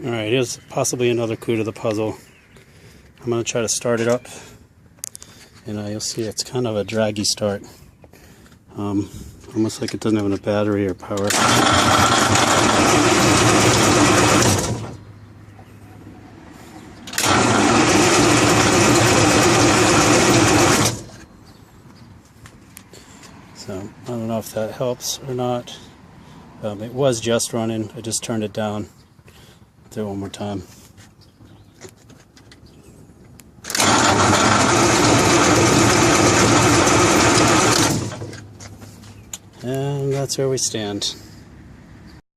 Alright, here's possibly another clue to the puzzle. I'm going to try to start it up, and you'll see it's kind of a draggy start. Almost like it doesn't have enough battery or power. So, I don't know if that helps or not. It was just running. I just turned it down. Do it one more time. And that's where we stand.